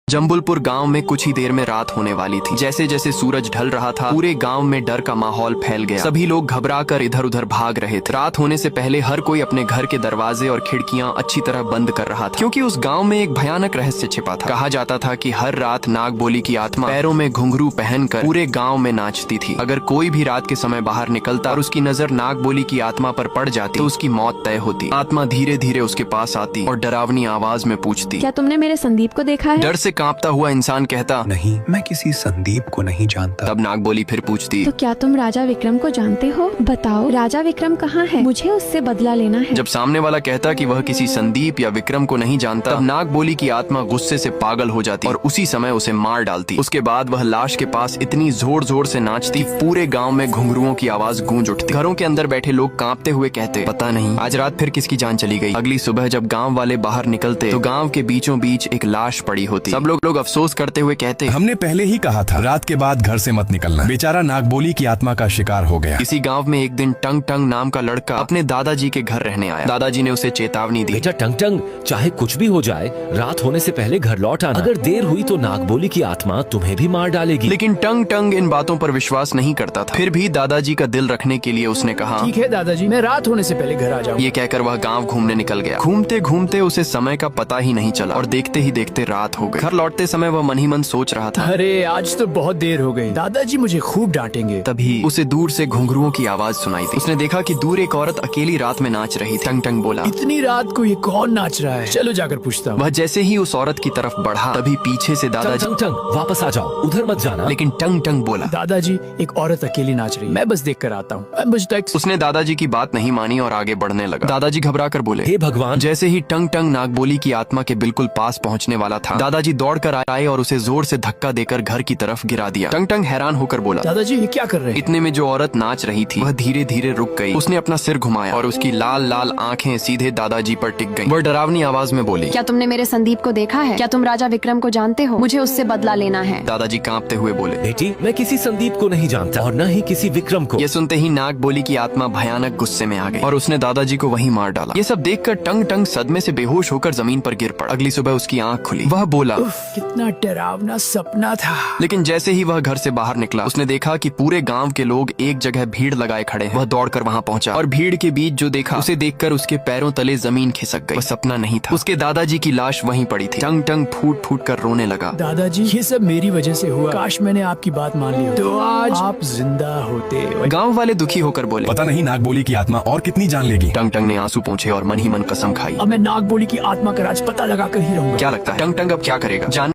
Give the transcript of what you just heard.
जम्बुलपुर गांव में कुछ ही देर में रात होने वाली थी। जैसे जैसे सूरज ढल रहा था, पूरे गांव में डर का माहौल फैल गया। सभी लोग घबराकर इधर उधर भाग रहे थे। रात होने से पहले हर कोई अपने घर के दरवाजे और खिड़कियां अच्छी तरह बंद कर रहा था, क्योंकि उस गांव में एक भयानक रहस्य छिपा था। कहा जाता था कि हर रात नागबोली की आत्मा पैरों में घुंघरू पहनकर पूरे गांव में नाचती थी। अगर कोई भी रात के समय बाहर निकलता और उसकी नजर नागबोली की आत्मा पर पड़ जाती तो उसकी मौत तय होती। आत्मा धीरे धीरे उसके पास आती और डरावनी आवाज में पूछती, क्या तुमने मेरे संदीप को देखा है? डर से कांपता हुआ इंसान कहता, नहीं, मैं किसी संदीप को नहीं जानता। तब नागबोली फिर पूछती, तो क्या तुम राजा विक्रम को जानते हो? बताओ, राजा विक्रम कहाँ है? मुझे उससे बदला लेना है। जब सामने वाला कहता कि वह किसी संदीप या विक्रम को नहीं जानता, तब नागबोली की आत्मा गुस्से से पागल हो जाती और उसी समय उसे मार डालती। उसके बाद वह लाश के पास इतनी जोर जोर से नाचती, पूरे गांव में घुंघरुओं की आवाज गूंज उठती। घरों के अंदर बैठे लोग कांपते हुए कहते, पता नहीं आज रात फिर किसकी जान चली गई। अगली सुबह जब गांव वाले बाहर निकलते तो गांव के बीचों बीच एक लाश पड़ी होती। सब लोग अफसोस करते हुए कहते, हमने पहले ही कहा था रात के बाद घर से मत निकलना। बेचारा नागबोली की आत्मा का शिकार हो गया। इसी गांव में एक दिन टंग टंग नाम का लड़का अपने दादाजी के घर रहने आया। दादाजी ने उसे चेतावनी दी, बेटा टंग टंग, चाहे कुछ भी हो जाए, रात होने से पहले घर लौट आना। अगर देर हुई तो नागबोली की आत्मा तुम्हें भी मार डालेगी। लेकिन टंग टंग इन बातों पर विश्वास नहीं करता था। फिर भी दादाजी का दिल रखने के लिए उसने कहा, ठीक है दादाजी, मैं रात होने से पहले घर आ जाऊँ। ये कहकर वह गांव घूमने निकल गया। घूमते घूमते उसे समय का पता ही नहीं चला और देखते ही देखते रात हो गई। घर लौटते समय वह मन ही मन सोच रहा था, अरे आज तो बहुत देर हो गई, दादाजी मुझे खूब डांटेंगे। तभी उसे दूर से घुंघरुओं की आवाज सुनाई दी। उसने देखा कि दूर एक औरत अकेली रात में नाच रही थी। टंग टंग बोला, इतनी रात को ये कौन नाच रहा है? चलो जाकर पूछता हूँ। वह जैसे ही उस औरत की तरफ बढ़ा, तभी पीछे से टंग दादाजी, टंग टंग, वापस आ जाओ, उधर मत जाना। लेकिन टंग टंग बोला, दादाजी एक औरत अकेली नाच रही, मैं बस देख कर आता हूँ। उसने दादाजी की बात नहीं मानी और आगे बढ़ने लगा। दादाजी घबरा कर बोले, हे भगवान। जैसे ही टंग टंग नागबोली की आत्मा के बिल्कुल पास पहुंचने वाला था, दादाजी दौड़कर आए और उसे जोर से धक्का देकर घर की तरफ गिरा दिया। टंग टंग हैरान होकर बोला, दादाजी ये क्या कर रहे हैं? इतने में जो औरत नाच रही थी वह धीरे धीरे रुक गई। उसने अपना सिर घुमाया और उसकी लाल लाल आंखें सीधे दादाजी पर टिक गईं। वह डरावनी आवाज में बोली, क्या तुमने मेरे संदीप को देखा है? क्या तुम राजा विक्रम को जानते हो? मुझे उससे बदला लेना है। दादाजी कांपते हुए बोले, बेटी, मैं किसी संदीप को नहीं जानता और न ही किसी विक्रम को। ये सुनते ही नागबोली की आत्मा भयानक गुस्से में आ गई और उसने दादाजी को वहीं मार डाला। ये सब देखकर टंग टंग सदमे से बेहोश होकर जमीन पर गिर पड़ा। अगली सुबह उसकी आंख खुली। वह बोला, कितना डरावना सपना था। लेकिन जैसे ही वह घर से बाहर निकला, उसने देखा कि पूरे गांव के लोग एक जगह भीड़ लगाए खड़े हैं। वह दौड़कर वहां पहुंचा और भीड़ के बीच जो देखा, उसे देखकर उसके पैरों तले जमीन खिसक गई। वह सपना नहीं था, उसके दादाजी की लाश वहीं पड़ी थी। टंग टंग फूट फूट कर रोने लगा। दादाजी ये सब मेरी वजह से हुआ, काश मैंने आपकी बात मान ली तो आज आप जिंदा होते। गांव वाले दुखी होकर बोले, पता नहीं नागबोली की आत्मा और कितनी जान लेगी। टंग टंग ने आंसू पोंछे और मन ही मन कसम खाई। अब मैं नागबोली की आत्मा का राज पता लगा कर ही रहूंगा। क्या लगता है टंग टंग अब क्या करेगा? जान